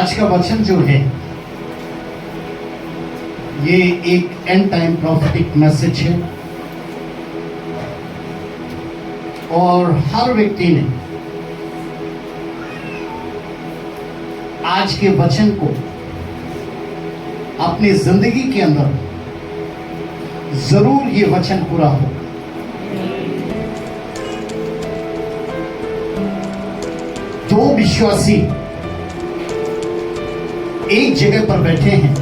आज का वचन जो है ये एक एंड टाइम प्रॉफिटिक मैसेज है और हर व्यक्ति ने आज के वचन को अपनी जिंदगी के अंदर जरूर ये वचन पूरा हो। दो विश्वासी एक जगह पर बैठे हैं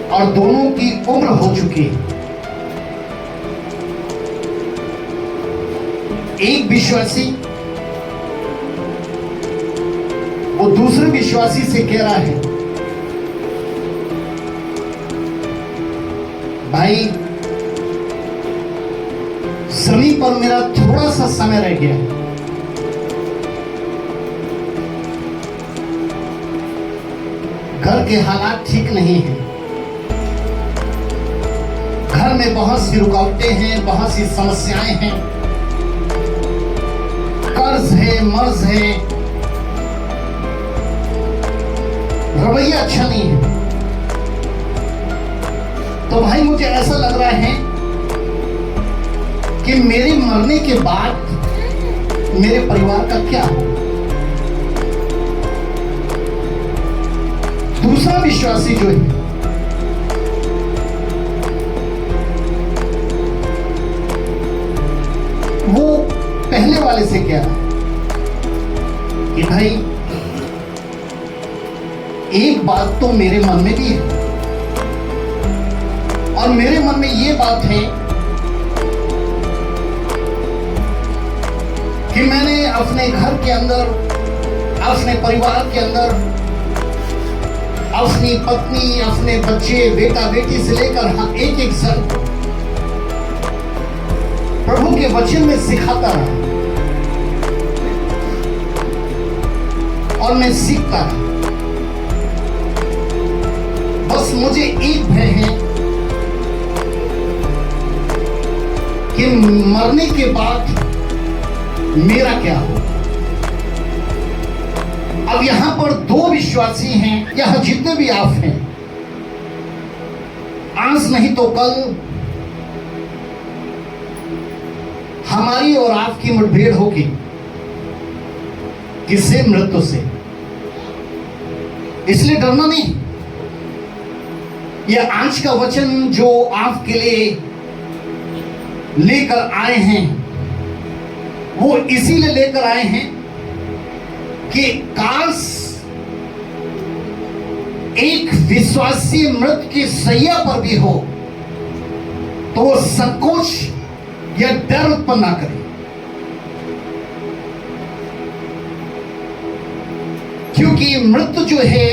और दोनों की उम्र हो चुकी है। एक विश्वासी वो दूसरे विश्वासी से कह रहा है, भाई जमीन पर मेरा थोड़ा सा समय रह गया है, घर के हालात ठीक नहीं हैं, घर में बहुत सी रुकावटें हैं, बहुत सी समस्याएं हैं, कर्ज है, मर्ज है, रवैया अच्छा नहीं है। तो भाई मुझे ऐसा लग रहा है कि मेरे मरने के बाद मेरे परिवार का क्या हो। दूसरा विश्वासी जो है वो पहले वाले से क्या कि भाई एक बात तो मेरे मन में भी है और मेरे मन में ये बात है कि मैंने अपने घर के अंदर, अपने परिवार के अंदर अपनी पत्नी, अपने बच्चे, बेटा बेटी से लेकर एक एक जन प्रभु के वचन में सिखाता रहा और मैं सीखता रहा। बस मुझे एक भय है कि मरने के बाद मेरा क्या हो। अब यहां पर दो विश्वासी हैं, यहां जितने भी आप हैं, आज नहीं तो कल हमारी और आपकी मुठभेड़ होगी। किससे? मृत्यु से। इसलिए डरना नहीं। यह आज का वचन जो आपके लिए लेकर आए हैं वो इसीलिए लेकर आए हैं कि काश एक विश्वासी मृत्यु की सैया पर भी हो तो वो संकोच या डर उत्पन्न ना करे, क्योंकि मृत्यु जो है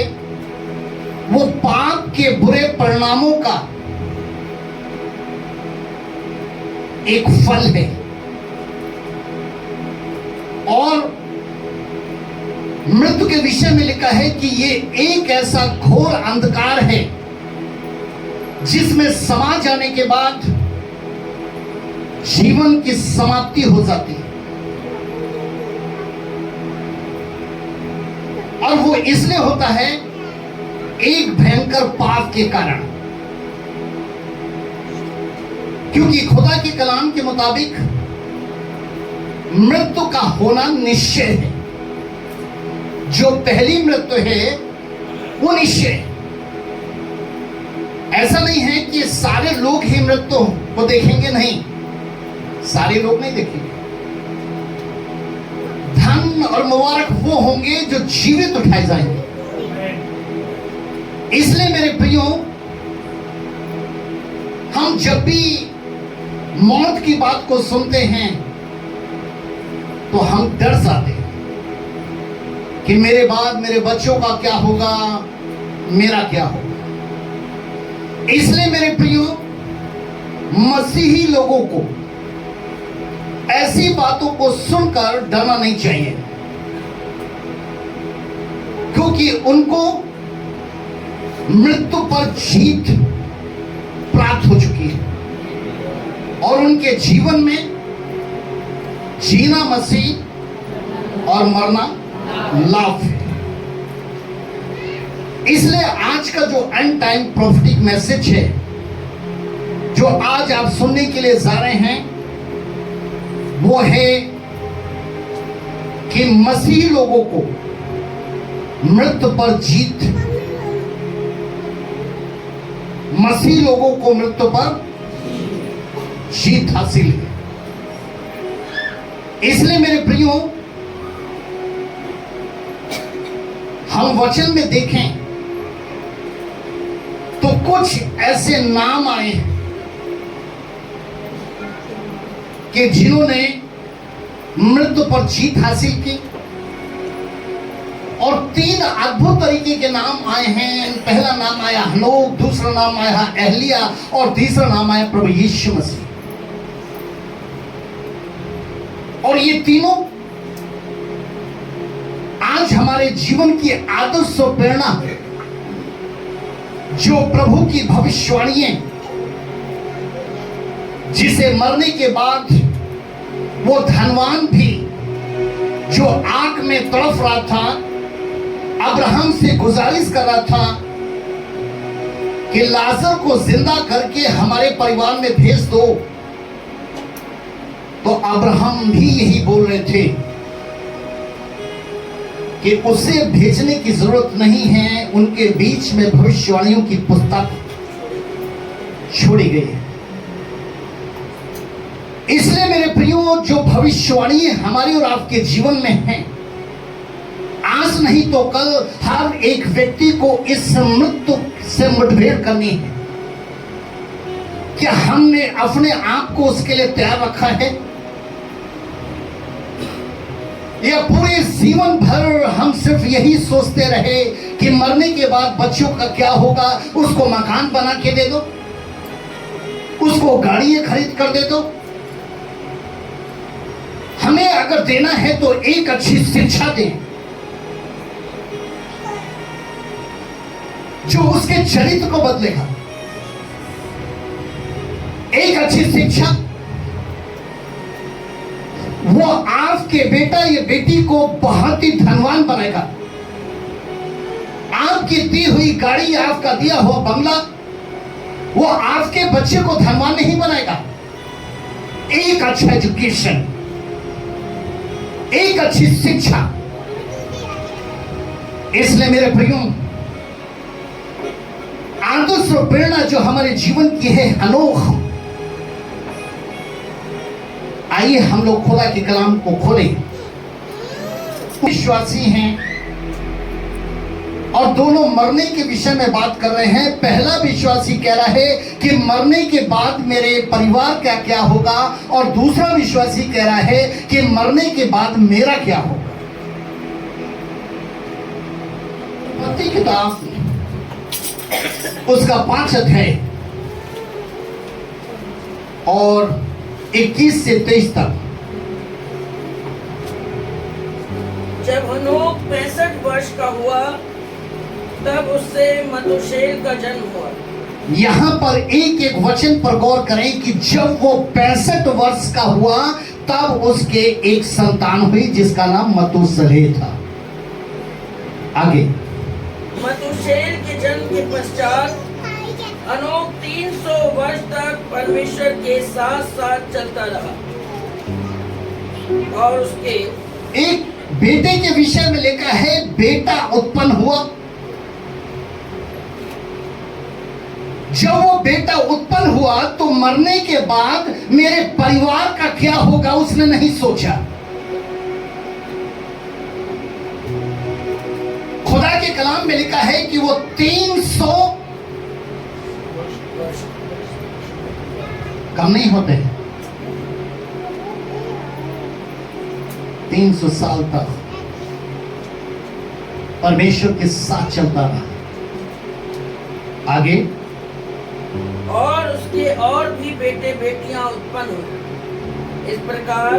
वो पाप के बुरे परिणामों का एक फल है और मृत्यु के विषय में लिखा है कि ये एक ऐसा घोर अंधकार है जिसमें समा जाने के बाद जीवन की समाप्ति हो जाती है। और वो इसलिए होता है एक भयंकर पाप के कारण, क्योंकि खुदा के कलाम के मुताबिक मृत्यु का होना निश्चय है। जो पहली मृत्यु है वो निश्चय है। ऐसा नहीं है कि सारे लोग ही मृत्यु को देखेंगे, नहीं, सारे लोग नहीं देखेंगे। धन और मुबारक वो होंगे जो जीवित उठाए जाएंगे। इसलिए मेरे प्रियो, हम जब भी मौत की बात को सुनते हैं तो हम डर जाते हैं कि मेरे बाद मेरे बच्चों का क्या होगा, मेरा क्या होगा। इसलिए मेरे प्रियो, मसीही लोगों को ऐसी बातों को सुनकर डरना नहीं चाहिए, क्योंकि उनको मृत्यु पर जीत प्राप्त हो चुकी है और उनके जीवन में जीना मसीह और मरना लाभ है। इसलिए आज का जो एंड टाइम प्रोफेटिक मैसेज है जो आज आप सुनने के लिए जा रहे हैं वो है कि मसीही लोगों को मृत्यु पर जीत, मसीही लोगों को मृत्यु पर जीत हासिल है। इसलिए मेरे प्रियो, हम वचन में देखें तो कुछ ऐसे नाम आए हैं कि जिन्होंने मृत्यु पर जीत हासिल की, और 3 अद्भुत तरीके के नाम आए हैं। पहला नाम आया हनोक, दूसरा नाम आया एलिया और तीसरा नाम आया प्रभु यीशु मसीह। और ये तीनों आज हमारे जीवन की आदर्श और प्रेरणा है, जो प्रभु की भविष्यवाणियां, जिसे मरने के बाद वो धनवान भी जो आग में तड़फ रहा था, अब्राहम से गुजारिश कर रहा था कि लाजर को जिंदा करके हमारे परिवार में भेज दो, तो अब्राहम भी यही बोल रहे थे कि उसे भेजने की जरूरत नहीं है। उनके बीच में भविष्यवाणियों की पुस्तक छोड़ी गई है। इसलिए मेरे प्रियो, जो भविष्यवाणी हमारी और आपके जीवन में है, आज नहीं तो कल हर एक व्यक्ति को इस मृत्यु से मुठभेड़ करनी है। क्या हमने अपने आप को उसके लिए तैयार रखा है, या पूरे जीवन भर हम सिर्फ यही सोचते रहे कि मरने के बाद बच्चों का क्या होगा, उसको मकान बना के दे दो, उसको गाड़ी खरीद कर दे दो। हमें अगर देना है तो एक अच्छी शिक्षा दें जो उसके चरित्र को बदलेगा। एक अच्छी शिक्षा वो आपके बेटा या बेटी को बहुत ही धनवान बनाएगा। आपकी दी हुई गाड़ी, आपका दिया हुआ बंगला, वो आपके बच्चे को धनवान नहीं बनाएगा। एक अच्छा एजुकेशन, एक अच्छी शिक्षा। इसलिए मेरे प्रियो, आदर्श और प्रेरणा जो हमारे जीवन की है अनोख, आइए हम लोग खुदा के कलाम को खोलें। विश्वासी हैं और दोनों मरने के विषय में बात कर रहे हैं। पहला विश्वासी कह रहा है कि मरने के बाद मेरे परिवार का क्या होगा, और दूसरा विश्वासी कह रहा है कि मरने के बाद मेरा क्या होगा। मत्ती किताब उसका 5 अध्याय और 21 से 23 तक। जब हनोक 65 वर्ष का हुआ तब उससे मतुशेल का जन्म हुआ। यहाँ पर एक एक वचन पर गौर करें कि जब वो 65 वर्ष का हुआ तब उसके एक संतान हुई जिसका नाम मतुशेल था। आगे, मतुशेल के जन्म के पश्चात हनोक 300 वर्ष तक परमेश्वर के साथ साथ चलता रहा, और उसके एक बेटे के विषय में लिखा है बेटा उत्पन्न हुआ। जब वो बेटा उत्पन्न हुआ तो मरने के बाद मेरे परिवार का क्या होगा उसने नहीं सोचा। खुदा के कलाम में लिखा है कि वो 300 कम नहीं होते, 300 साल तक परमेश्वर के साथ चलता रहा। आगे, और उसके और भी बेटे बेटियां उत्पन्न हुए। इस प्रकार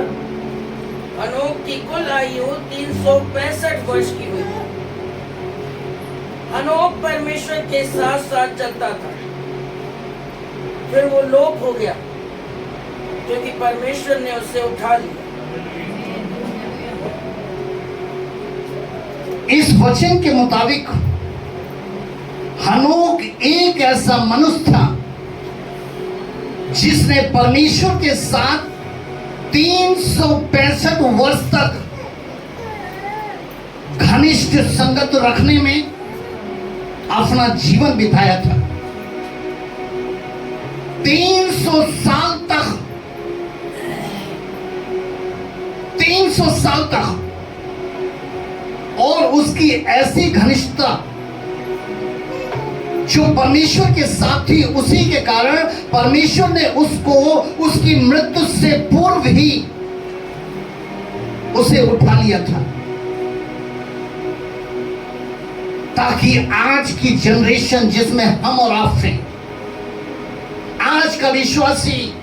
हनोक की कुल आयु 365 वर्ष की हुई। हनोक परमेश्वर के साथ साथ चलता था, फिर वो लोप हो गया क्योंकि परमेश्वर ने उसे उठा लिया। इस वचन के मुताबिक हनोक एक ऐसा मनुष्य था जिसने परमेश्वर के साथ 365 वर्ष तक घनिष्ठ संगत रखने में अपना जीवन बिताया था। 300 साल तक 300 साल तक, और उसकी ऐसी घनिष्ठता जो परमेश्वर के साथ थी, उसी के कारण परमेश्वर ने उसको उसकी मृत्यु से पूर्व ही उसे उठा लिया था, ताकि आज की जनरेशन जिसमें हम और आप हैं, आज का विश्वासी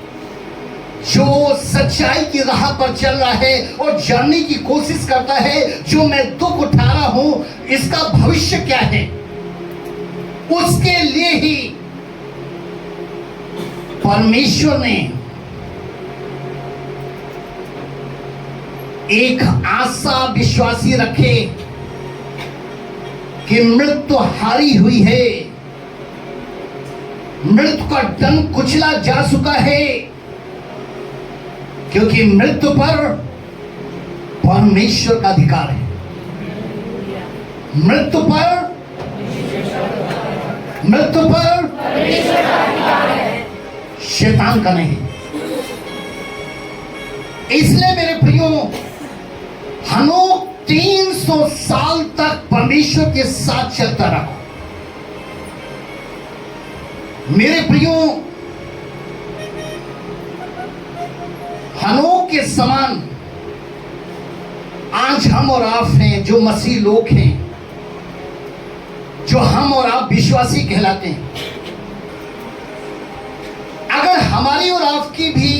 जो सच्चाई की राह पर चल रहा है और जानने की कोशिश करता है, जो मैं दुख उठा रहा हूं इसका भविष्य क्या है, उसके लिए ही परमेश्वर ने एक आशा विश्वासी रखे कि मृत्यु हारी हुई है, मृत्यु का डंक कुचला जा चुका है, क्योंकि मृत्यु पर परमेश्वर का अधिकार है। मृत्यु पर शैतान का नहीं। इसलिए मेरे प्रियो, हनोक 300 साल तक परमेश्वर के साथ चलता रहा। मेरे प्रियो, हनोक के समान आज हम और आप हैं, जो मसीह लोग हैं, जो हम और आप विश्वासी कहलाते हैं। अगर हमारी और आपकी भी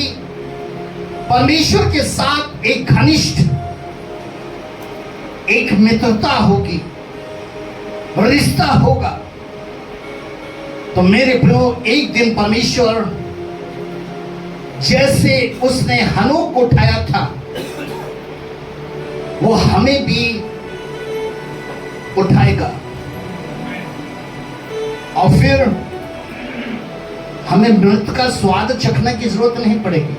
परमेश्वर के साथ एक घनिष्ठ, एक मित्रता होगी, रिश्ता होगा, तो मेरे प्रियो, एक दिन परमेश्वर जैसे उसने हनोक को उठाया था, वो हमें भी उठाएगा, और फिर हमें मृत्यु का स्वाद चखने की जरूरत नहीं पड़ेगी,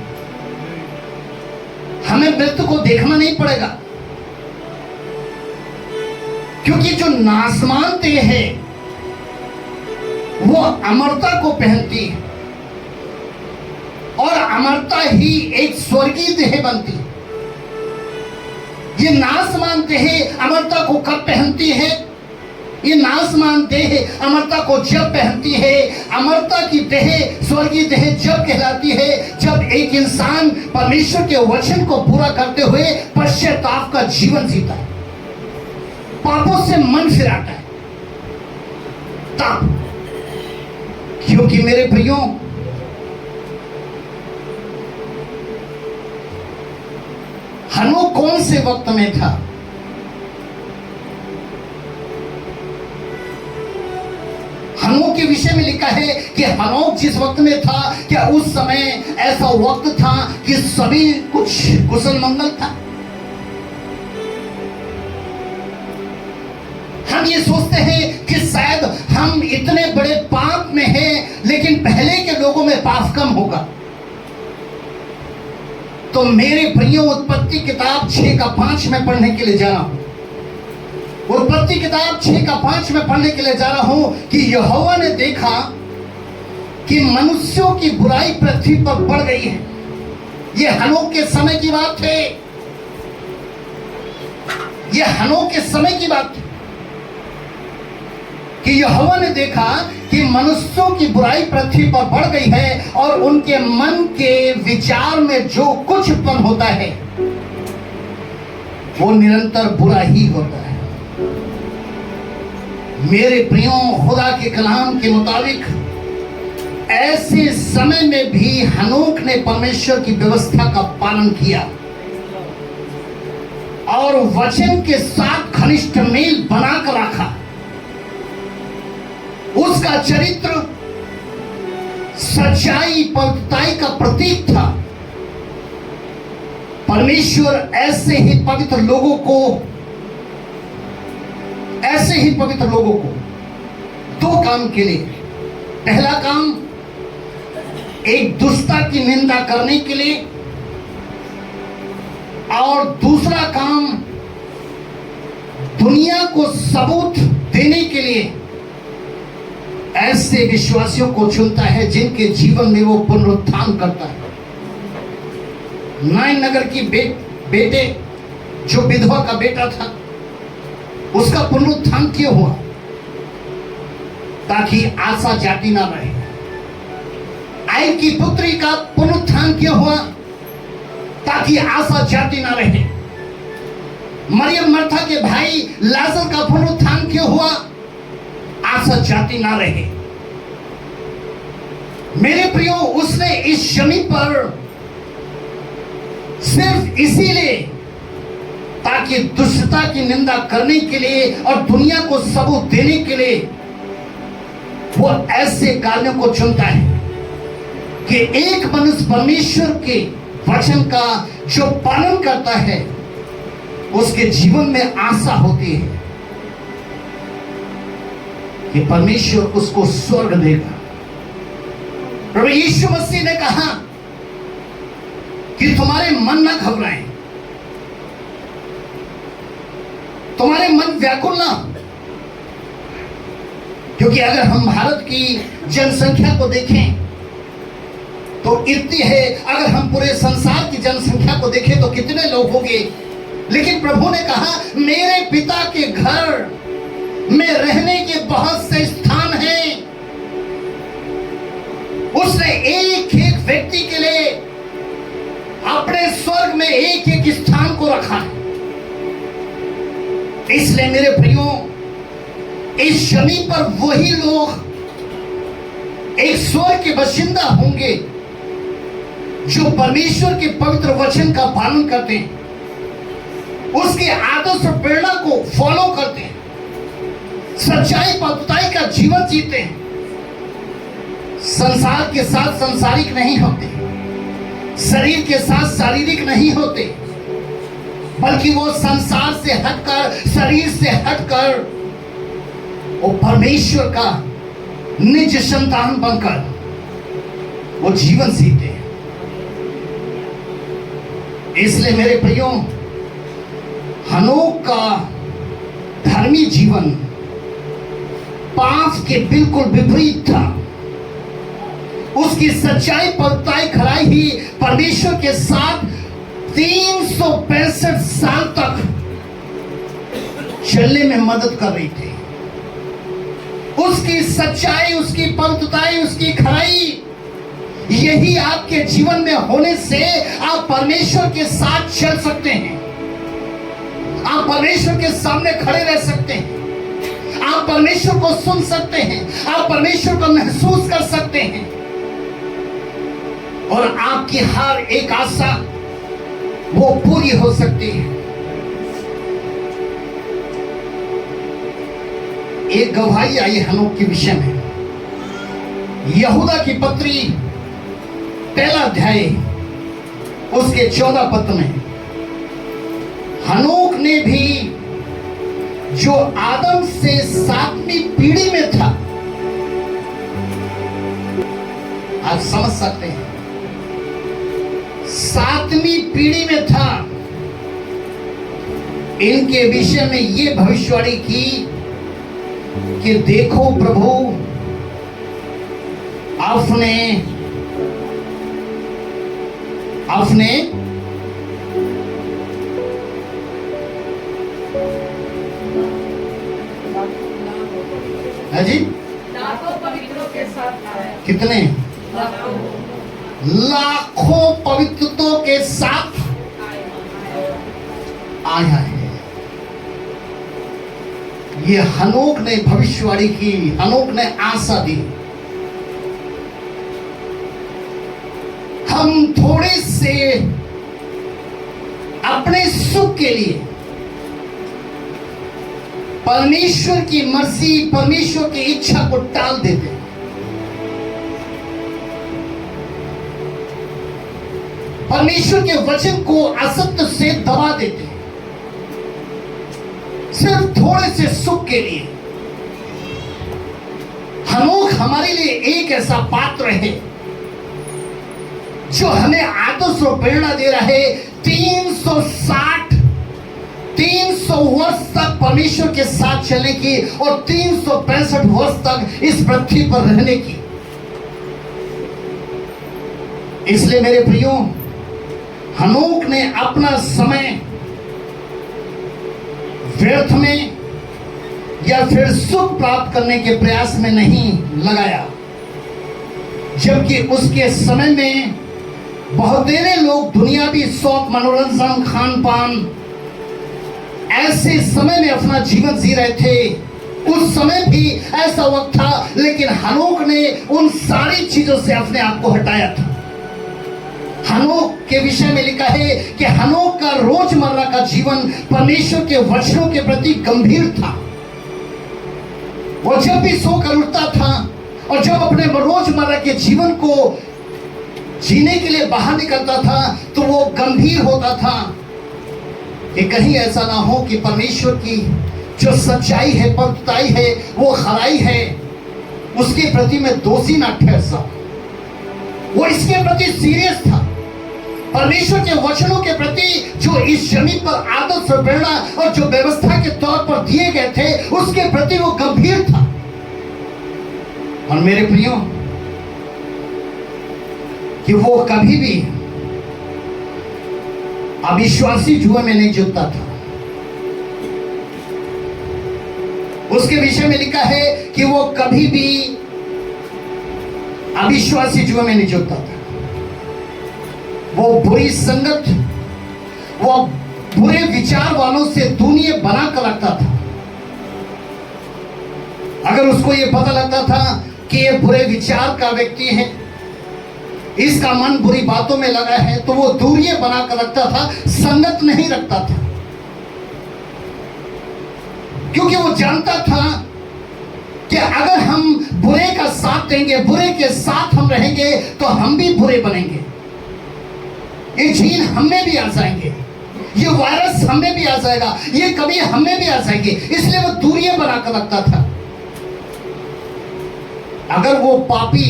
हमें मृत्यु को देखना नहीं पड़ेगा, क्योंकि जो नासमान देह है वो अमरता को पहनती है, और अमरता ही एक स्वर्गीय देह बनती है। ये नासमान देह अमरता को कब पहनती है? ये नासमान देह अमरता को जब पहनती है, अमरता की देह, स्वर्गीय देह जब कहलाती है, जब एक इंसान परमेश्वर के वचन को पूरा करते हुए पश्चाताप का जीवन जीता है, पापों से मन फिराता है, तब। क्योंकि मेरे प्रियो, हनोक कौन से वक्त में था? हनोक के विषय में लिखा है कि हनोक जिस वक्त में था, क्या उस समय ऐसा वक्त था कि सभी कुछ कुशल मंगल था? हम ये सोचते हैं कि शायद हम इतने बड़े पाप में हैं, लेकिन पहले के लोगों में पाप कम होगा। तो मेरे प्रियो, उत्पत्ति किताब 6:5 में पढ़ने के लिए जा रहा हूं। उत्पत्ति किताब 6:5 में पढ़ने के लिए जा रहा हूं कि यहोवा ने देखा कि मनुष्यों की बुराई पृथ्वी पर बढ़ गई है। ये हनोक के समय की बात है, ये हनोक के समय की बात है कि यहोवा ने देखा कि मनुष्यों की बुराई पृथ्वी पर बढ़ गई है, और उनके मन के विचार में जो कुछ उत्पन्न होता है वो निरंतर बुरा ही होता है। मेरे प्रियो, खुदा के कलाम के मुताबिक ऐसे समय में भी हनोक ने परमेश्वर की व्यवस्था का पालन किया और वचन के साथ घनिष्ठ मेल बनाकर रखा। उसका चरित्र सच्चाई, पवित्रताई का प्रतीक था। परमेश्वर ऐसे ही पवित्र लोगों को ऐसे ही पवित्र लोगों को दो काम के लिए, पहला काम एक दुष्टता की निंदा करने के लिए, और दूसरा काम दुनिया को सबूत देने के लिए ऐसे विश्वासियों को चुनता है जिनके जीवन में वो पुनरुत्थान करता है। नाइन नगर की बेटे जो विधवा का बेटा था, उसका पुनरुत्थान क्यों हुआ? ताकि आशा जाती ना रहे। आई की पुत्री का पुनरुत्थान क्यों हुआ? ताकि आशा जाती ना रहे। मरियम मर्था के भाई लाजर का पुनरुत्थान क्यों हुआ? आशा जाती ना रहे। मेरे प्रियो, उसने इस जमीन पर सिर्फ इसीलिए ताकि दुष्टता की निंदा करने के लिए और दुनिया को सबूत देने के लिए वो ऐसे कार्यों को चुनता है कि एक मनुष्य परमेश्वर के वचन का जो पालन करता है उसके जीवन में आशा होती है कि परमेश्वर उसको स्वर्ग देगा। प्रभु यीशु मसीह ने कहा कि तुम्हारे मन न घबराएं, तुम्हारे मन व्याकुल ना, क्योंकि अगर हम भारत की जनसंख्या को देखें तो इतनी है, अगर हम पूरे संसार की जनसंख्या को देखें तो कितने लोग होंगे, लेकिन प्रभु ने कहा मेरे पिता के घर में रहने के बहुत से स्थान हैं। उसने एक एक व्यक्ति के लिए अपने स्वर्ग में एक एक स्थान को रखा है। इसलिए मेरे प्रियो, इस जमीन पर वही लोग एक स्वर्ग के बाशिंदा होंगे जो परमेश्वर के पवित्र वचन का पालन करते हैं, उसके आदर्श और प्रेरणा को फॉलो करते हैं, सच्चाई पवित्रता का जीवन जीते हैं, संसार के साथ संसारिक नहीं होते, शरीर के साथ शारीरिक नहीं होते, बल्कि वो संसार से हटकर, शरीर से हटकर वो परमेश्वर का निज संतान बनकर वो जीवन जीते हैं। इसलिए मेरे प्रियो, हनोक का धर्मी जीवन पाप के बिल्कुल विपरीत था। उसकी सच्चाई पवित्रता खराई ही परमेश्वर के साथ 365 साल तक चलने में मदद कर रही थी। उसकी सच्चाई, उसकी पवित्रता, उसकी खराई, यही आपके जीवन में होने से आप परमेश्वर के साथ चल सकते हैं, आप परमेश्वर के सामने खड़े रह सकते हैं, आप परमेश्वर को सुन सकते हैं, आप परमेश्वर को महसूस कर सकते हैं, और आपकी हर एक आशा वो पूरी हो सकती है। एक गवाही आई हनोक के विषय में, यहूदा की पत्री पहला अध्याय उसके 14 पद में, हनोक ने भी जो आदम से 7वीं पीढ़ी में था, आप समझ सकते हैं, 7वीं पीढ़ी में था, इनके विषय में ये भविष्यवाणी की कि देखो प्रभु आपने जी लाखों पवित्रों के साथ आया। कितने? लाखों पवित्रों के साथ आया है। ये हनोक ने भविष्यवाणी की, हनोक ने आशा दी। हम थोड़े से अपने सुख के लिए परमेश्वर की मर्जी, परमेश्वर की इच्छा को टाल देते हैं। परमेश्वर के वचन को असत्य से दबा देते हैं। सिर्फ थोड़े से सुख के लिए। हनोक हमारे लिए एक ऐसा पात्र है जो हमें आदर्श और प्रेरणा दे रहा है। 300 वर्ष तक परमेश्वर के साथ चलने की और 365 वर्ष तक इस पृथ्वी पर रहने की। इसलिए मेरे प्रियो, हनोक ने अपना समय व्यर्थ में या फिर सुख प्राप्त करने के प्रयास में नहीं लगाया, जबकि उसके समय में बहुतेरे लोग दुनियावी शौक, मनोरंजन, खान पान ऐसे समय में अपना जीवन जी रहे थे। उस समय भी ऐसा वक्त था, लेकिन हनोक ने उन सारी चीजों से अपने आप को हटाया था। हनोक के विषय में लिखा है कि हनोक का रोजमर्रा का जीवन परमेश्वर के वचनों के प्रति गंभीर था। वो जब भी सोकर उठता था और जब अपने रोजमर्रा के जीवन को जीने के लिए बाहर निकलता था तो वो गंभीर होता था कि कहीं ऐसा ना हो कि परमेश्वर की जो सच्चाई है, पवित्रताई है, वो खराई है, उसके प्रति मैं दोषी ना ठहर सकूं। वो इसके प्रति सीरियस था। परमेश्वर के वचनों के प्रति जो इस जमीन पर आदर्श और प्रेरणा और जो व्यवस्था के तौर पर दिए गए थे, उसके प्रति वो गंभीर था। और मेरे प्रियो, कि वो कभी भी अविश्वासी जुए में नहीं जुटता था। उसके विषय में लिखा है कि वो कभी भी अविश्वासी जुए में नहीं जुटता था। वो बुरी संगत, वो बुरे विचार वालों से दूरियां बना कर रखता था। अगर उसको ये पता लगता था कि ये बुरे विचार का व्यक्ति है, इसका मन बुरी बातों में लगा है, तो वो दूरियां बनाकर रखता था, संगत नहीं रखता था, क्योंकि वो जानता था कि अगर हम बुरे का साथ देंगे, बुरे के साथ हम रहेंगे, तो हम भी बुरे बनेंगे। ये जीन हमें भी आ जाएंगे, ये वायरस हमें भी आ जाएगा, ये कभी हमें भी आ जाएंगे। इसलिए वो दूरियां बनाकर रखता था। अगर वो पापी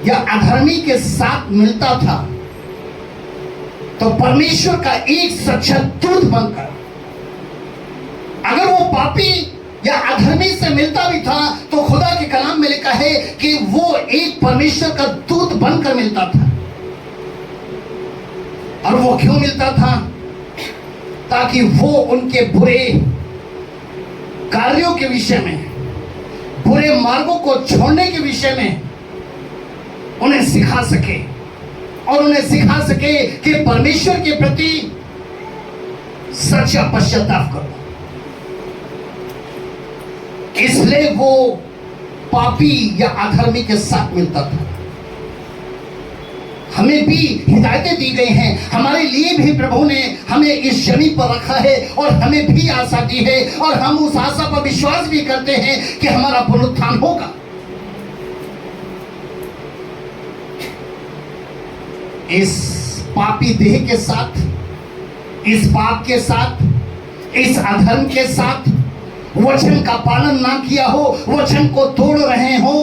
या अधर्मी के साथ मिलता था तो परमेश्वर का एक सच्चा दूत बनकर, अगर वो पापी या अधर्मी से मिलता भी था तो खुदा के कलाम में लिखा है कि वो एक परमेश्वर का दूत बनकर मिलता था। और वो क्यों मिलता था? ताकि वो उनके बुरे कार्यों के विषय में, बुरे मार्गों को छोड़ने के विषय में उन्हें सिखा सके, और उन्हें सिखा सके कि परमेश्वर के प्रति सच्चा पश्चाताप करो। इसलिए वो पापी या अधर्मी के साथ मिलता था। हमें भी हिदायतें दी गई हैं, हमारे लिए भी प्रभु ने हमें इस जमीन पर रखा है और हमें भी आशा दी है, और हम उस आशा पर विश्वास भी करते हैं कि हमारा पुनरुत्थान होगा। इस पापी देह के साथ, इस पाप के साथ, इस अधर्म के साथ वचन का पालन ना किया हो, वचन को तोड़ रहे हो,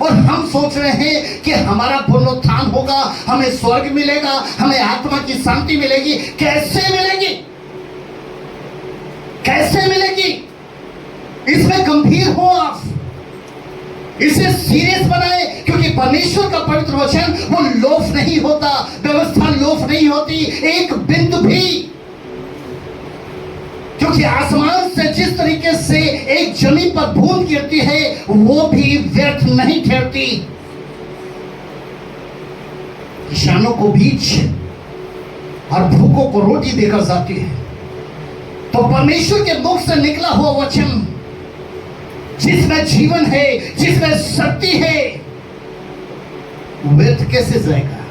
और हम सोच रहे हैं कि हमारा पुनरुत्थान होगा, हमें स्वर्ग मिलेगा, हमें आत्मा की शांति मिलेगी। कैसे मिलेगी? कैसे मिलेगी? इसमें गंभीर हो आप, इसे सीरियस बनाए, क्योंकि परमेश्वर का पवित्र वचन वो लोफ नहीं होता, व्यवस्था लोफ नहीं होती एक बिंदु भी। क्योंकि आसमान से जिस तरीके से एक जमीन पर बूंद गिरती है, वो भी व्यर्थ नहीं ठहरती। किसानों को बीज और भूखों को रोटी देकर जाती है। तो परमेश्वर के मुख से निकला हुआ वचन, जिसमें जीवन है, जिसमें शक्ति है, व्यर्थ कैसे जाएगा?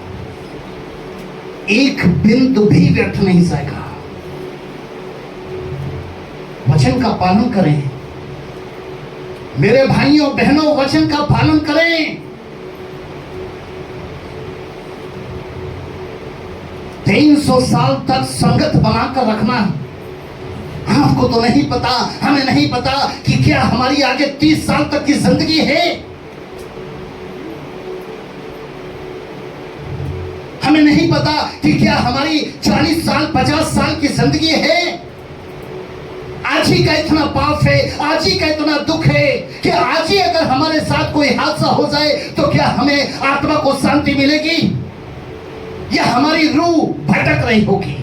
एक बिंदु भी व्यर्थ नहीं जाएगा। वचन का पालन करें मेरे भाइयों बहनों, वचन का पालन करें। 300 साल तक संगत बनाकर रखना आपको तो नहीं पता, हमें नहीं पता कि क्या हमारी आगे 30 साल तक की जिंदगी है। हमें नहीं पता कि क्या हमारी 40 साल 50 साल की जिंदगी है। आज ही का इतना पाप है, आज ही का इतना दुख है कि आज ही अगर हमारे साथ कोई हादसा हो जाए तो क्या हमें आत्मा को शांति मिलेगी या हमारी रूह भटक रही होगी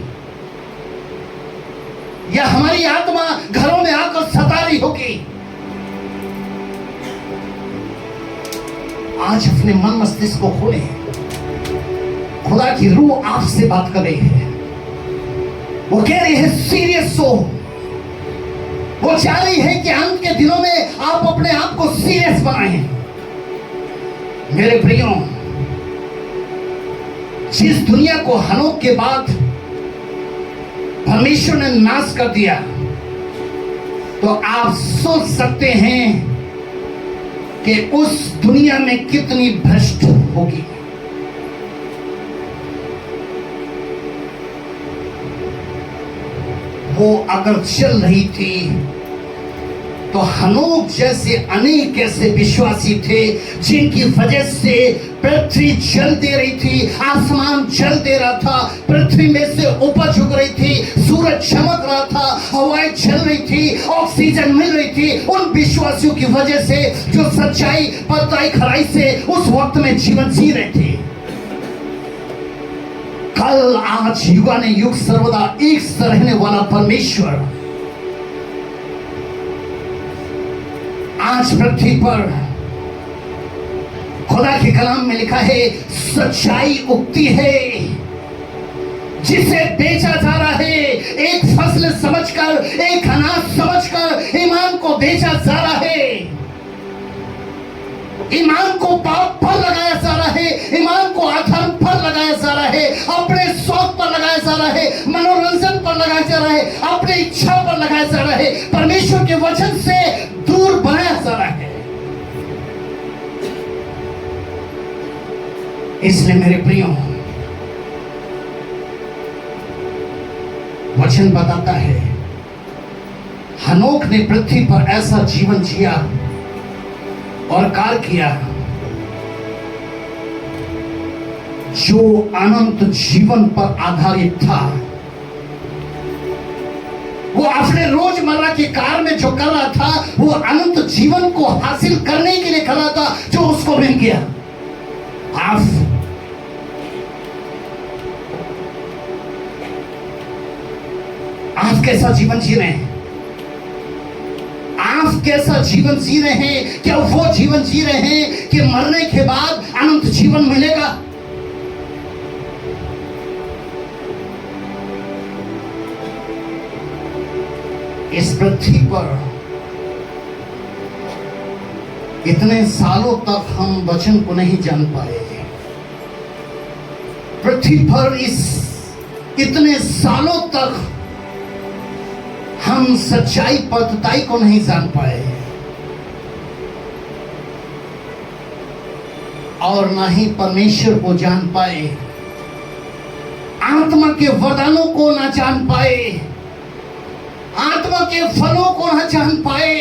या हमारी आत्मा घरों में आकर सता रही होगी। आज अपने मन मस्तिष्क को खोले, खुदा की रूह आपसे बात कर रही है। वो कह रही है सीरियस हो, वो चाह रही है कि अंत के दिनों में आप अपने आप को सीरियस बनाएं। मेरे प्रियो, जिस दुनिया को हनोक के बाद परमेश्वर ने नाश कर दिया, तो आप सोच सकते हैं कि उस दुनिया में कितनी भ्रष्ट होगी। वो अगर चल रही थी तो हनोक जैसे अनेक ऐसे विश्वासी थे जिनकी वजह से पृथ्वी जल दे रही थी, आसमान जल दे रहा था, पृथ्वी में से उपज उग रही थी, सूरज चमक रहा था, हवाएं चल रही थी, ऑक्सीजन मिल रही थी। उन विश्वासियों की वजह से जो सच्चाई पताई खराई से उस वक्त में जीवन जी रहे थे। कल आज युगाने युग सर्वदा एक सा रहने वाला परमेश्वर आज पृथ्वी पर, खुदा के कलाम में लिखा है, सच्चाई उगती है जिसे बेचा जा रहा है। एक फसल समझकर, एक अनाज समझकर ईमान को बेचा जा रहा है। ईमान को पाप पर लगाया जा रहा है, ईमान को अधर्म पर लगाया जा रहा है, अपने शौक पर लगाया जा रहा है, मनोरंजन पर लगाया जा रहा है, अपनी इच्छा पर लगाया जा रहा है, परमेश्वर के वचन से दूर बनाया जा रहा है। इसलिए मेरे प्रियो, वचन बताता है हनोक ने पृथ्वी पर ऐसा जीवन जिया और कार्य किया जो अनंत जीवन पर आधारित था। वो अपने रोजमर्रा के कार्य में जो कर रहा था वो अनंत जीवन को हासिल करने के लिए कर रहा था, जो उसको मिल गया। आप कैसा जीवन जी रहे हैं? आप कैसा जीवन जी रहे हैं? क्या वो जीवन जी रहे हैं कि मरने के बाद अनंत जीवन मिलेगा? इस पृथ्वी पर इतने सालों तक हम वचन को नहीं जान पाए। पृथ्वी पर इतने सालों तक हम सच्चाई पद्धताई को नहीं जान पाए और ना ही परमेश्वर को जान पाए, आत्मा के वरदानों को ना जान पाए, आत्मा के फलों को ना जान पाए,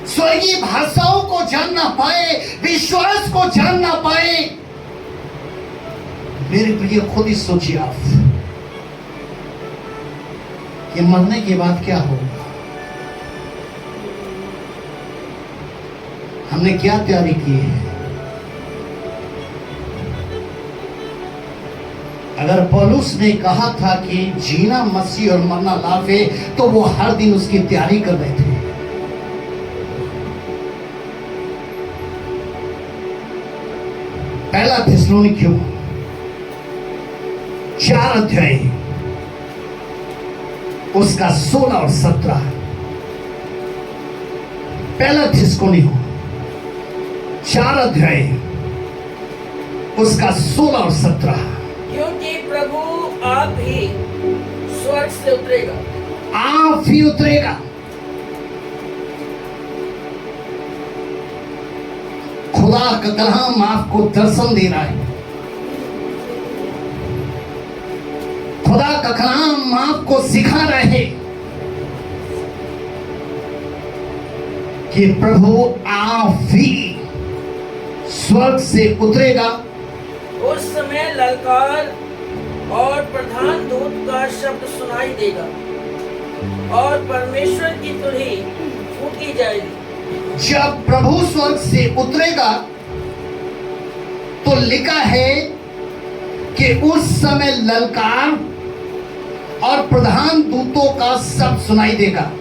स्वर्गीय भाषाओं को जान ना पाए, विश्वास को जान ना पाए। मेरे प्रिय, खुद ही सोचिए आप कि मरने के बाद क्या होगा। हमने क्या तैयारी की है? अगर पौलुस ने कहा था कि जीना मसीह और मरना लाभ है, तो वो हर दिन उसकी तैयारी कर रहे थे। पहला थिस्सलुनीकियों 4 अध्याय उसका 16 और 17। पहला थिस्सलुनीकियों 4 अध्याय उसका 16 और 17। क्योंकि प्रभु आप ही स्वर्ग से उतरेगा, आप ही उतरेगा। खुदा का कलाम आपको दर्शन दे रहा है, खुदा का कलाम आपको सिखा रहा है कि प्रभु आप भी स्वर्ग से उतरेगा। उस समय ललकार और प्रधान दूत का शब्द सुनाई देगा और परमेश्वर की तुरही फूकी जाएगी। जब प्रभु स्वर्ग से उतरेगा तो लिखा है कि उस समय ललकार और प्रधान दूतों का शब्द सुनाई देगा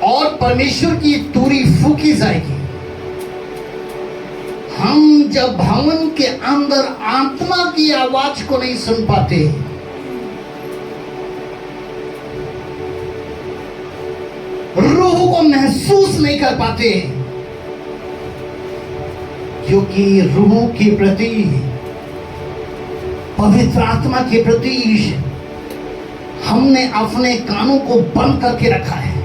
और परमेश्वर की तुरही फूकी जाएगी। हम जब भवन के अंदर आत्मा की आवाज को नहीं सुन पाते, रूह को महसूस नहीं कर पाते, क्योंकि रूह के प्रति, पवित्र आत्मा के प्रति हमने अपने कानों को बंद करके रखा है,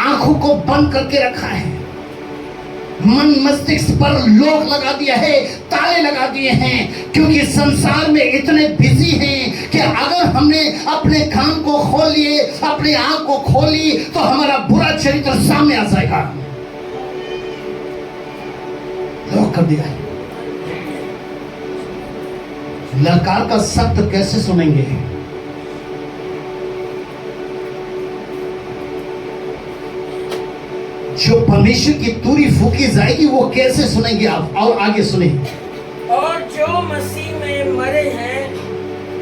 आंखों को बंद करके रखा है, मन मस्तिष्क पर लोक लगा दिया है, ताले लगा दिए हैं, क्योंकि संसार में इतने बिजी हैं कि अगर हमने अपने कान को खोल लिए, अपनी आंख को खोली, तो हमारा बुरा चरित्र सामने आ जाएगा। लॉक कर दिया है। ललकार का शब्द कैसे सुनेंगे? जो परमेश्वर की तुरही फूकी जाएगी वो कैसे सुनेंगे आप? और आगे सुने। और जो मसीह में मरे हैं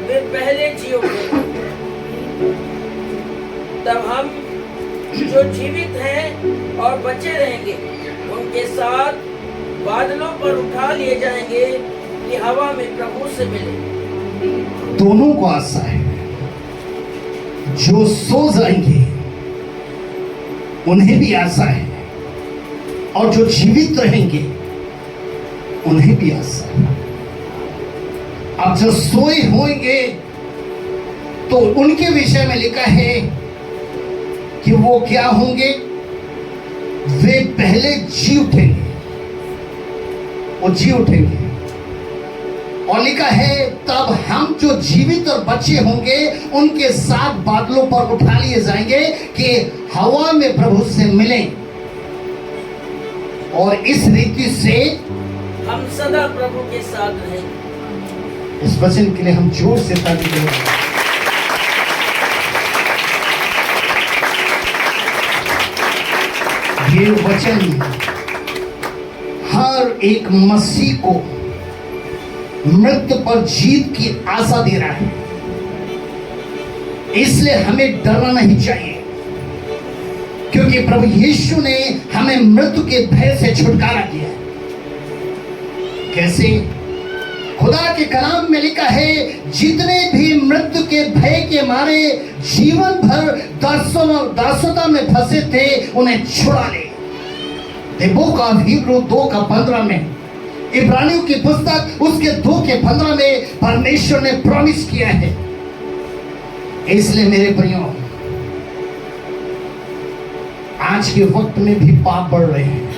वे पहले जी उठेंगे। तब हम जो जीवित हैं और बचे रहेंगे उनके साथ बादलों पर उठा लिए जाएंगे कि हवा में प्रभु से मिले। दोनों को आशा है। जो सो जाएंगे उन्हें भी आशा है और जो जीवित रहेंगे उन्हें भी आशा है। अब जो सोए होंगे तो उनके विषय में लिखा है कि वो क्या होंगे? वे पहले जी उठेंगे, वो जी उठेंगे। और लिखा है तब हम जो जीवित और बच्चे होंगे उनके साथ बादलों पर उठा लिए जाएंगे कि हवा में प्रभु से मिलें, और इस रीति से हम सदा प्रभु के साथ रहेंगे। इस वचन के लिए हम जोर से ताली देंगे। ये वचन हर एक मसीह को मृत्यु पर जीत की आशा दे रहा है। इसलिए हमें डरना नहीं चाहिए, क्योंकि प्रभु यीशु ने हमें मृत्यु के भय से छुटकारा दिया। कैसे? खुदा के कलाम में लिखा है जितने भी मृत्यु के भय के मारे जीवन भर दासता में फंसे थे उन्हें छुड़ा ले। द बुक ऑफ हिब्रू 2:15 में, इब्रानियों की पुस्तक उसके 2:15 में परमेश्वर ने प्रॉमिस किया है। इसलिए मेरे प्रियो, आज के वक्त में भी पाप बढ़ रहे हैं।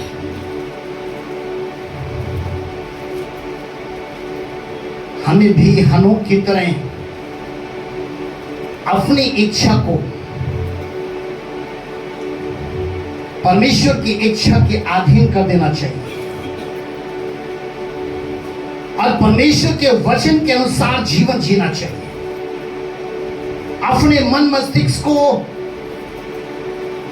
हमें भी हनोक की तरह अपनी इच्छा को परमेश्वर की इच्छा के अधीन कर देना चाहिए और परमेश्वर के वचन के अनुसार जीवन जीना चाहिए। अपने मन मस्तिष्क को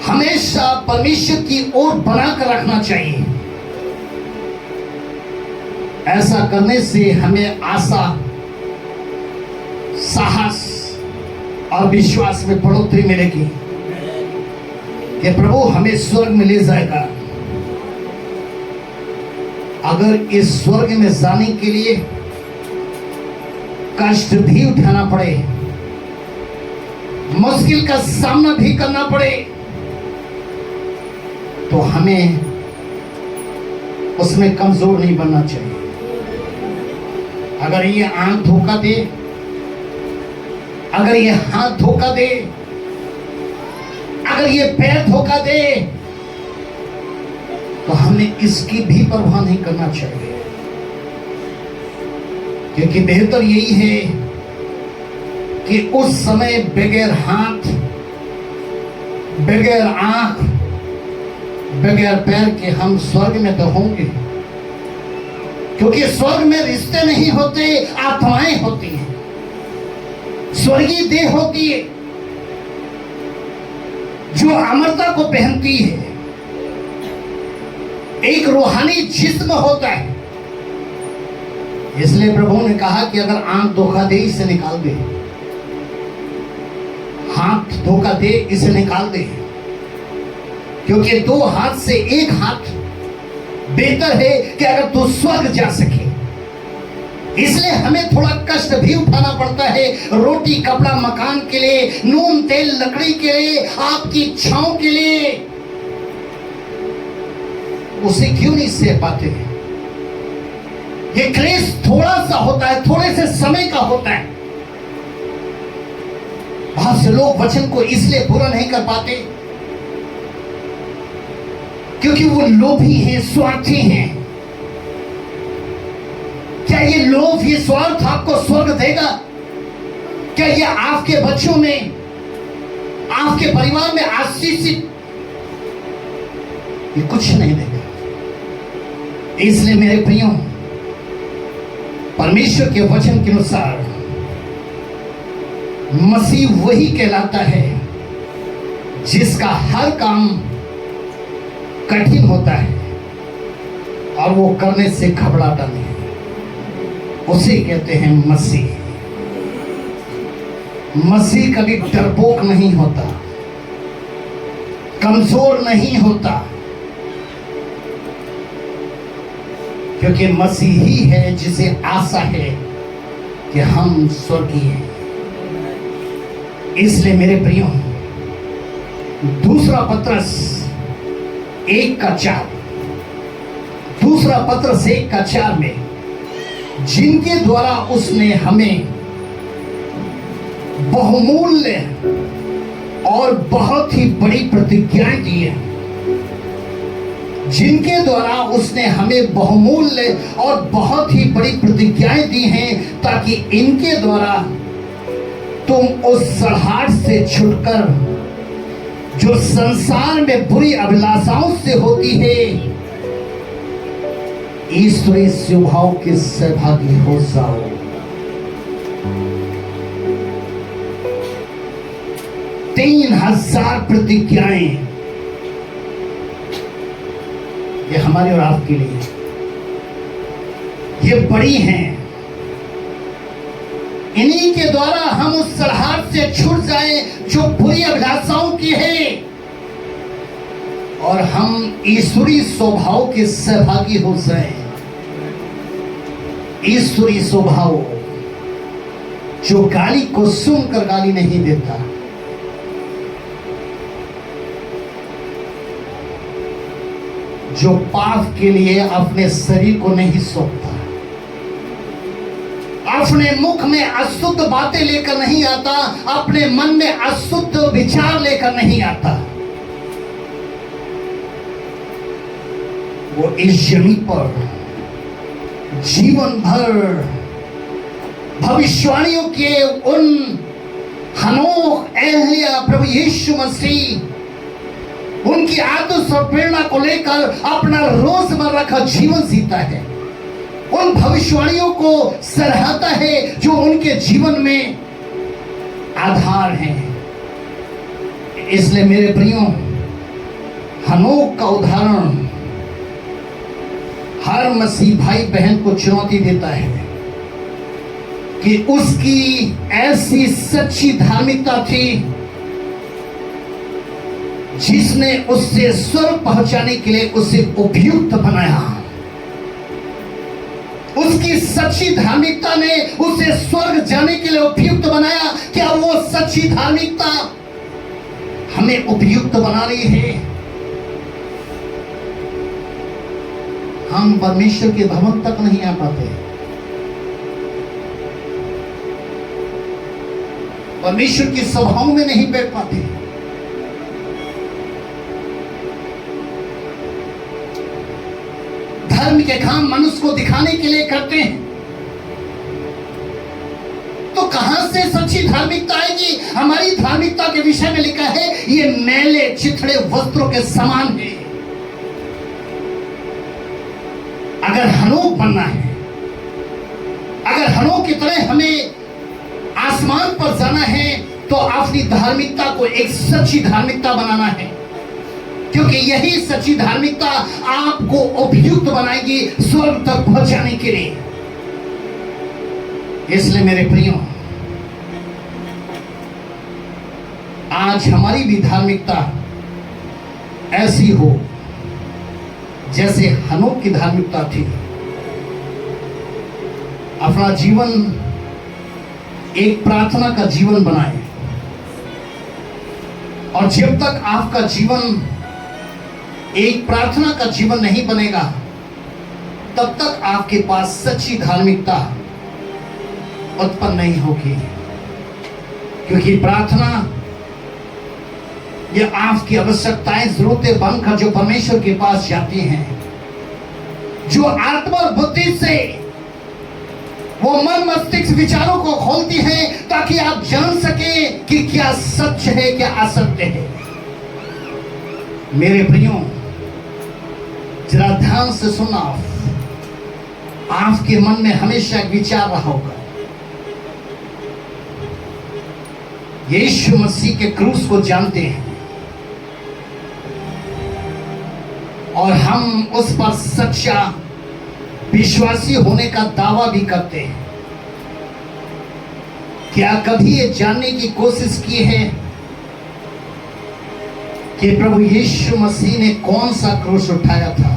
हमेशा परमेश्वर की ओर बनाकर रखना चाहिए। ऐसा करने से हमें आशा, साहस और विश्वास में बढ़ोतरी मिलेगी कि प्रभु हमें स्वर्ग में ले जाएगा। अगर इस स्वर्ग में जाने के लिए कष्ट भी उठाना पड़े, मुश्किल का सामना भी करना पड़े, तो हमें उसमें कमजोर नहीं बनना चाहिए। अगर ये आंख धोखा दे, अगर ये हाथ धोखा दे, अगर ये पैर धोखा दे, तो हमें इसकी भी परवाह नहीं करना चाहिए, क्योंकि बेहतर यही है कि उस समय बगैर हाथ बगैर आंख बगैर पैर के हम स्वर्ग में तो होंगे, क्योंकि स्वर्ग में रिश्ते नहीं होते, आत्माएं होती हैं, स्वर्गीय देह होती है जो अमरता को पहनती है। एक रूहानी जिस्म होता है। इसलिए प्रभु ने कहा कि अगर आंख धोखा दे इसे निकाल दे, हाथ धोखा दे इसे निकाल दे, क्योंकि दो हाथ से एक हाथ बेहतर है कि अगर तू स्वर्ग जा सके। इसलिए हमें थोड़ा कष्ट भी उठाना पड़ता है, रोटी कपड़ा मकान के लिए, नून तेल लकड़ी के लिए, आपकी इच्छाओं के लिए। उसे क्यों नहीं सह पाते? ये क्लेश थोड़ा सा होता है, थोड़े से समय का होता है। बहुत से लोग वचन को इसलिए पूरा नहीं कर पाते क्योंकि वो लोभी हैं, स्वार्थी हैं। क्या ये लोभ, ये स्वार्थ आपको स्वर्ग देगा? क्या ये आपके बच्चों में, आपके परिवार में आशीष, ये कुछ नहीं देगा। इसलिए मेरे प्रियो, परमेश्वर के वचन के अनुसार मसीह वही कहलाता है जिसका हर काम कठिन होता है और वो करने से घबराता नहीं, उसे कहते हैं मसीह। मसीह कभी डरपोक नहीं होता, कमजोर नहीं होता, क्योंकि मसीह ही है जिसे आशा है कि हम स्वर्गीय हैं। इसलिए मेरे प्रियो, दूसरा पत्रस 1:4, दूसरा पत्रस 1:4 में, जिनके द्वारा उसने हमें बहुमूल्य और बहुत ही बड़ी प्रतिज्ञाएं दी है, जिनके द्वारा उसने हमें बहुमूल्य और बहुत ही बड़ी प्रतिज्ञाएं दी हैं, ताकि इनके द्वारा तुम उस सड़ाहट से छुटकर जो संसार में बुरी अभिलाषाओं से होती है, ईश्वरीय स्वभाव के सहभागी हो जाओ। तीन 3000 प्रतिज्ञाएं ये हमारे और आपके लिए, ये बड़ी हैं। इन्हीं के द्वारा हम उस सड़ाहट से छूट जाएं जो बुरी अभिलाषाओं की है, और हम ईश्वरीय स्वभाव के सहभागी हो जाएं। ईश्वरीय स्वभाव जो गाली को सुनकर गाली नहीं देता, जो पाप के लिए अपने शरीर को नहीं सौंपता, अपने मुख में अशुद्ध बातें लेकर नहीं आता, अपने मन में अशुद्ध विचार लेकर नहीं आता। वो इस जमीन पर जीवन भर भविष्यवाणियों के उन हनोक, एलिया, प्रभु यीशु मसीह, उनकी आदर्श और प्रेरणा को लेकर अपना रोजमर्रा का जीवन जीता है, उन भविष्यवाणियों को सराहता है जो उनके जीवन में आधार है। इसलिए मेरे प्रियो, हनोक का उदाहरण हर मसीह भाई बहन को चुनौती देता है कि उसकी ऐसी सच्ची धार्मिकता थी जिसने उससे स्वर्ग पहुंचाने के लिए उसे उपयुक्त बनाया। उसकी सच्ची धार्मिकता ने उसे स्वर्ग जाने के लिए उपयुक्त बनाया। क्या वो सच्ची धार्मिकता हमें उपयुक्त बना रही है? हम परमेश्वर के भवन तक नहीं आ पाते, परमेश्वर की सभाओं में नहीं बैठ पाते। धर्म के काम मनुष्य को दिखाने के लिए करते हैं, तो कहां से सच्ची धार्मिकता आएगी? हमारी धार्मिकता के विषय में लिखा है ये मैले चिथड़े वस्त्रों के समान है। अगर हनोक बनना है, अगर हनोक की तरह हमें आसमान पर जाना है, तो अपनी धार्मिकता को एक सच्ची धार्मिकता बनाना है, क्योंकि यही सच्ची धार्मिकता आपको उपयुक्त बनाएगी स्वर्ग तक पहुंचाने के लिए। इसलिए मेरे प्रियो, आज हमारी भी धार्मिकता ऐसी हो जैसे हनोक की धार्मिकता थी। अपना जीवन एक प्रार्थना का जीवन बनाए, और जब तक आपका जीवन एक प्रार्थना का जीवन नहीं बनेगा, तब तक आपके पास सच्ची धार्मिकता उत्पन्न नहीं होगी। क्योंकि प्रार्थना ये आपकी आवश्यकताएं, जरूरतें बनकर जो परमेश्वर के पास जाती हैं, जो आत्मा और बुद्धि से वो मन मस्तिष्क विचारों को खोलती है, ताकि आप जान सके कि क्या सच है, क्या असत्य है। मेरे प्रियो, जरा ध्यान से सुनना। आपके मन में हमेशा एक विचार रहा होगा, यीशु मसीह के क्रूस को जानते हैं और हम उस पर सच्चा विश्वासी होने का दावा भी करते हैं। क्या कभी ये जानने की कोशिश की है कि प्रभु यीशु मसीह ने कौन सा क्रूस उठाया था?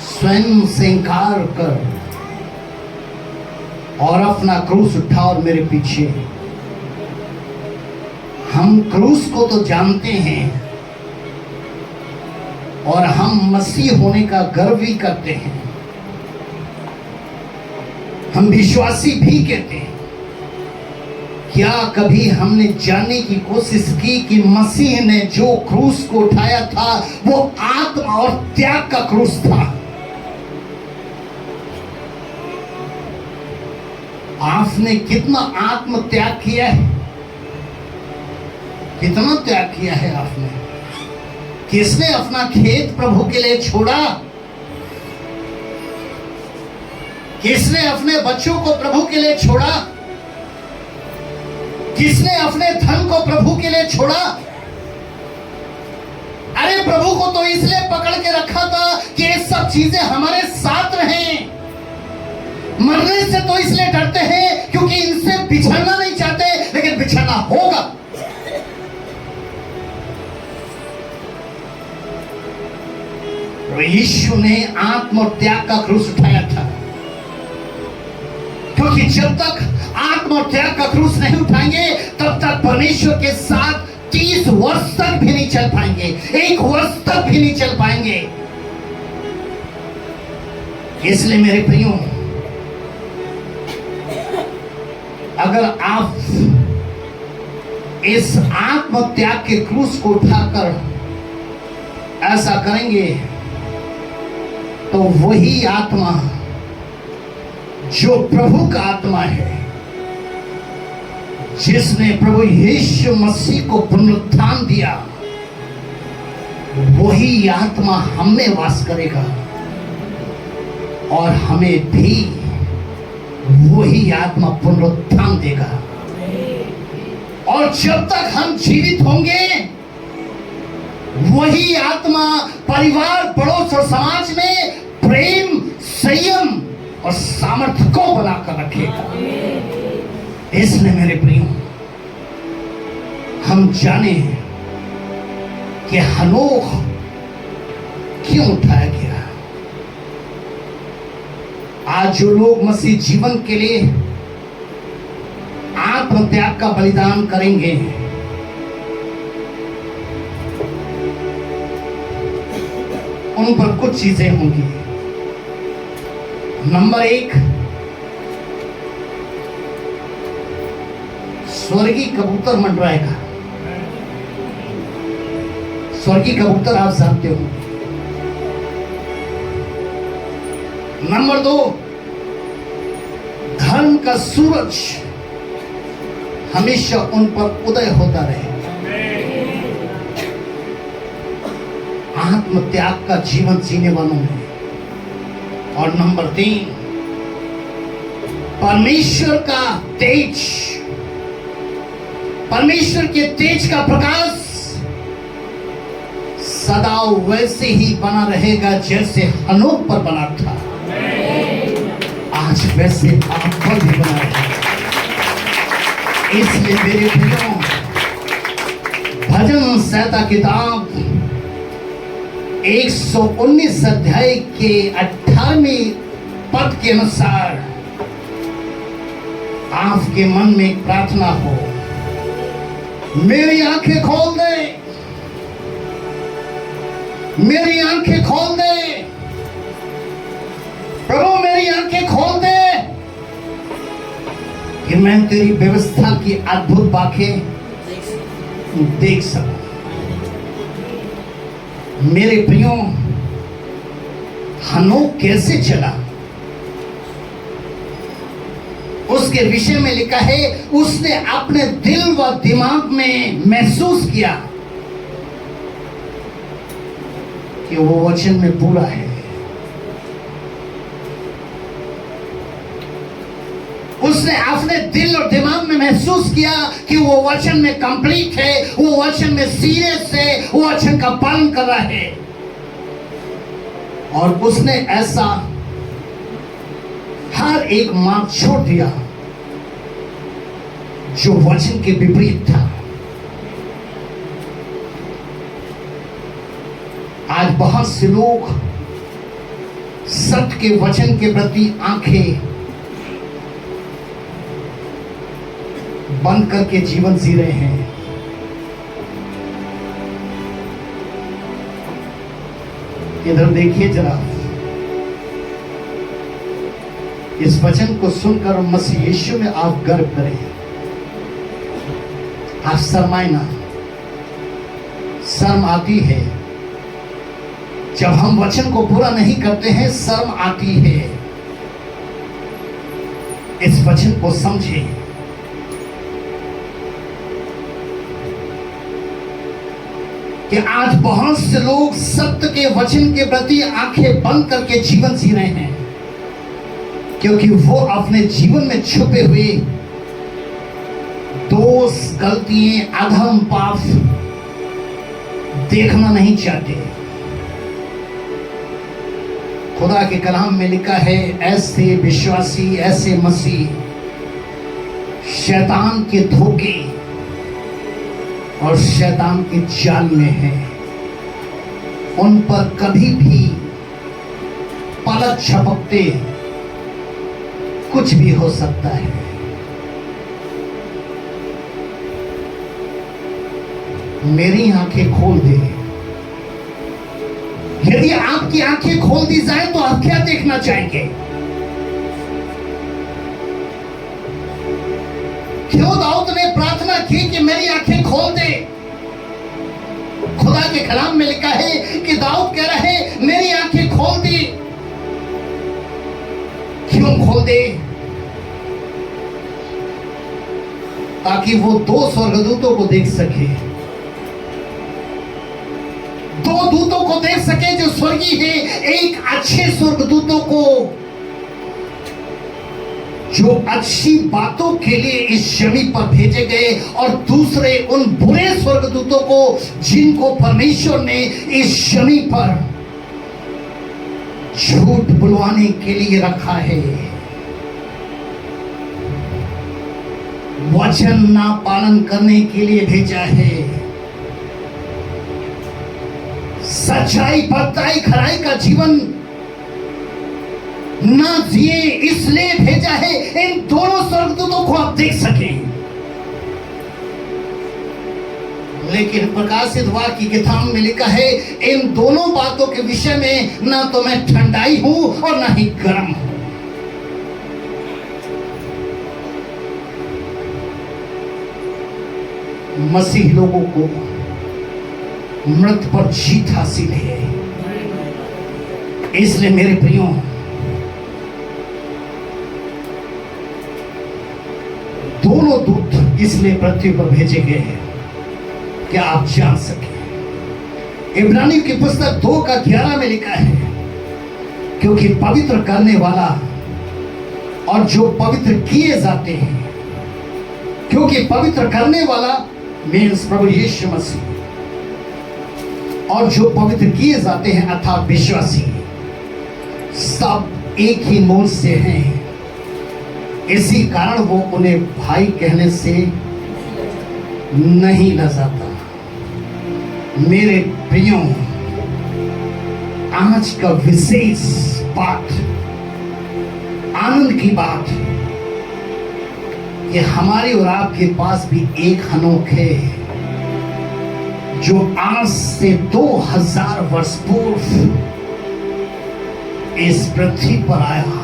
स्वयं से इंकार कर और अपना क्रूस उठा और मेरे पीछे। हम क्रूस को तो जानते हैं और हम मसीह होने का गर्व भी करते हैं, हम विश्वासी भी कहते हैं। क्या कभी हमने जानने की कोशिश की कि मसीह ने जो क्रूस को उठाया था वो आत्मा और त्याग का क्रूस था? आपने कितना आत्म त्याग किया है, कितना त्याग किया है आपने? किसने अपना खेत प्रभु के लिए छोड़ा? किसने अपने बच्चों को प्रभु के लिए छोड़ा? किसने अपने धन को प्रभु के लिए छोड़ा? अरे प्रभु को तो इसलिए पकड़ के रखा था कि ये सब चीजें हमारे साथ रहें। मरने से तो इसलिए डरते हैं क्योंकि इनसे बिछड़ना नहीं चाहते, लेकिन बिछड़ना होगा। यीशु ने आत्म और त्याग का क्रूस उठाया था, क्योंकि जब तक आत्म और त्याग का क्रूस नहीं उठाएंगे, तब तक परमेश्वर के साथ 30 वर्ष तक भी नहीं चल पाएंगे, 1 वर्ष तक भी नहीं चल पाएंगे। इसलिए मेरे प्रियो, अगर आप इस आत्म त्याग के क्रूस को उठाकर ऐसा करेंगे, तो वही आत्मा जो प्रभु का आत्मा है, जिसने प्रभु यीशु मसीह को पुनरुत्थान दिया, वही आत्मा हम में वास करेगा और हमें भी वही आत्मा पुनरुत्थान देगा। और जब तक हम जीवित होंगे, वही आत्मा परिवार, पड़ोस और समाज में प्रेम, संयम और सामर्थ्य को बनाकर रखेगा। इसलिए मेरे प्रियो, हम जाने कि हनोक क्यों उठाया गया। आज जो लोग मसीह जीवन के लिए आत्मत्याग का बलिदान करेंगे, उन पर कुछ चीजें होंगी। नंबर 1, स्वर्गीय कबूतर मंडराएगा। स्वर्गीय कबूतर आप जानते हो। नंबर 2, धर्म का सूरज हमेशा उन पर उदय होता रहे। आत्म त्याग का जीवन जीने वालों में। और नंबर 3, परमेश्वर का तेज, परमेश्वर के तेज का प्रकाश सदा वैसे ही बना रहेगा जैसे हनोक पर बना था, आज वैसे आप पर भी बना रहेगा। इसलिए मेरे प्रियों, भजन संहिता किताब 119 अध्याय के 18वें पद के अनुसार आपके मन में एक प्रार्थना हो, मेरी आंखें खोल दे, मेरी आंखें खोल दे प्रभु, मेरी आंखें खोल दे कि मैं तेरी व्यवस्था की अद्भुत बातें देख सकूं। मेरे प्रियों, हनोक कैसे चला उसके विषय में लिखा है, उसने अपने दिल व दिमाग में महसूस किया कि वो वचन में पूरा है। उसने अपने दिल और दिमाग में महसूस किया कि वो वचन में कंप्लीट है, वो वचन में सीरियस है, वो वचन का पालन कर रहा है। और उसने ऐसा हर एक मार्ग छोड़ दिया जो वचन के विपरीत था। आज बहुत से लोग सत्य के वचन के प्रति आंखें बंद करके जीवन जी रहे हैं। इधर देखिए जरा, इस वचन को सुनकर मसीह यीशु में आप गर्व करें, आप शर्माए ना। शर्म आती है जब हम वचन को पूरा नहीं करते हैं, शर्म आती है। इस वचन को समझें। कि आज बहुत से लोग सत्य के वचन के प्रति आंखें बंद करके जीवन जी रहे हैं, क्योंकि वो अपने जीवन में छुपे हुए दोष, गलतियां, अधर्म, पाप देखना नहीं चाहते। खुदा के कलाम में लिखा है, ऐसे विश्वासी, ऐसे मसीह शैतान के धोखे और शैतान के जाल में है। उन पर कभी भी पलक झपकते कुछ भी हो सकता है। मेरी आंखें खोल दे। यदि आपकी आंखें खोल दी जाए तो आप क्या देखना चाहेंगे? क्यों दाऊद ने प्रार्थना की कि मेरी आंखें खोल दे? खुदा के कलाम में लिखा है कि दाऊद कह रहे हैं, मेरी आंखें खोल दी। क्यों खोल दे? ताकि वो 2 स्वर्गदूतों को देख सके, 2 दूतों को देख सके जो स्वर्गीय है। एक अच्छे स्वर्गदूतों को जो अच्छी बातों के लिए इस जमीन पर भेजे गए, और दूसरे उन बुरे स्वर्गदूतों को जिनको परमेश्वर ने इस जमीन पर झूठ बुलवाने के लिए रखा है, वचन ना पालन करने के लिए भेजा है, सच्चाई, भक्ताई, खराई का जीवन ना जिए इसलिए भेजा है। इन दोनों स्वर्गदूतों को आप देख सकें। लेकिन प्रकाशित वाक्य की किताब में लिखा है, इन दोनों बातों के विषय में ना तो मैं ठंडाई हूं और ना ही गर्म हूं। मसीह लोगों को मृत पर जीत हासिल है। इसलिए मेरे प्रियो, दोनों दूत इसलिए पृथ्वी पर भेजे गए हैं कि आप जान सके। इब्रानियों की पुस्तक 2:11 में लिखा है, क्योंकि पवित्र करने वाला और जो पवित्र किए जाते हैं, क्योंकि पवित्र करने वाला मीन्स प्रभु यीशु मसीह, और जो पवित्र किए जाते हैं अर्थात विश्वासी, सब एक ही मूल से हैं। इसी कारण वो उन्हें भाई कहने से नहीं लजाता। मेरे प्रियो, आज का विशेष बात, आनंद की बात, कि हमारे और आपके पास भी एक हनोक है जो आज से 2000 वर्ष पूर्व इस पृथ्वी पर आया।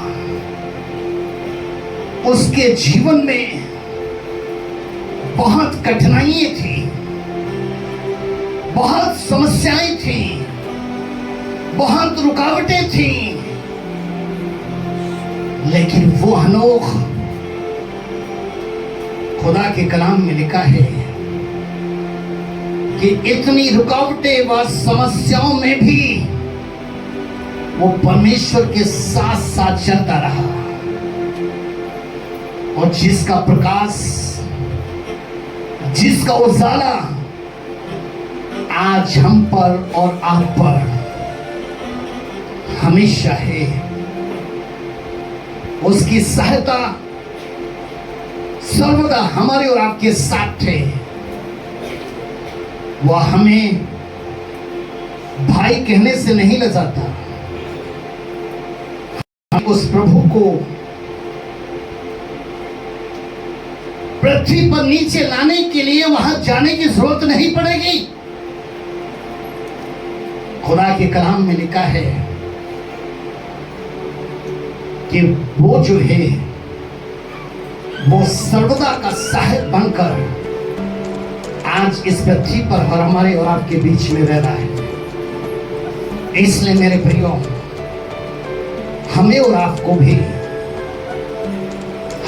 उसके जीवन में बहुत कठिनाइयां थी, बहुत समस्याएं थी, बहुत रुकावटें थी, लेकिन वो हनोक, खुदा के कलाम में लिखा है कि इतनी रुकावटें व समस्याओं में भी वो परमेश्वर के साथ साथ चलता रहा, और जिसका प्रकाश, जिसका उजाला आज हम पर और आप पर हमेशा है, उसकी सहायता सर्वदा हमारे और आपके साथ है। वह हमें भाई कहने से नहीं लजाता। उस प्रभु को पृथ्वी पर नीचे लाने के लिए वहां जाने की जरूरत नहीं पड़ेगी। खुदा के कलाम में लिखा है कि वो जो है वो सर्वदा का सहायक बनकर आज इस पृथ्वी पर और हमारे और आपके बीच में रह रहा है। इसलिए मेरे प्रियो, हमें और आपको भी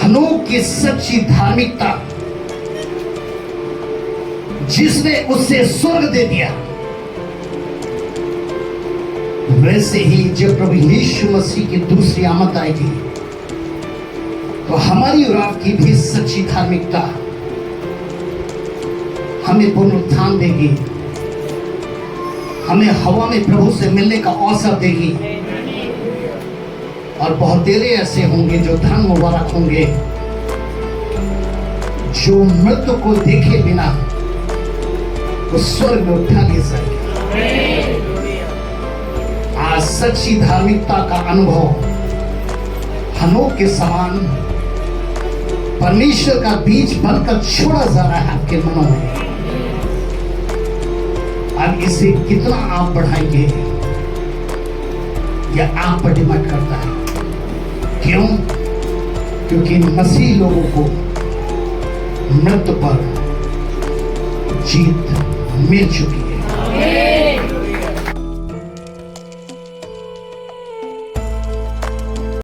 हनोक की सच्ची धार्मिकता, जिसने उससे स्वर्ग दे दिया, वैसे ही जब प्रभु यीशु मसीह की दूसरी आमद आएगी तो हमारी और आपकी भी सच्ची धार्मिकता हमें पुनरुत्थान देगी, हमें हवा में प्रभु से मिलने का अवसर देगी। और बहुत तेरे ऐसे होंगे जो धन मुबारक होंगे, जो मृत्यु को देखे बिना उस स्वर्ग में उठा ले जाएंगे। आज सच्ची धार्मिकता का अनुभव हनोक के समान परमेश्वर का बीज बनकर छोड़ा जा रहा है आपके मनों में। अब इसे कितना आप बढ़ाएंगे या आप पर डिपेंड करता है। क्यों? क्योंकि मसीह लोगों को मृत्यु पर जीत मिल चुकी है।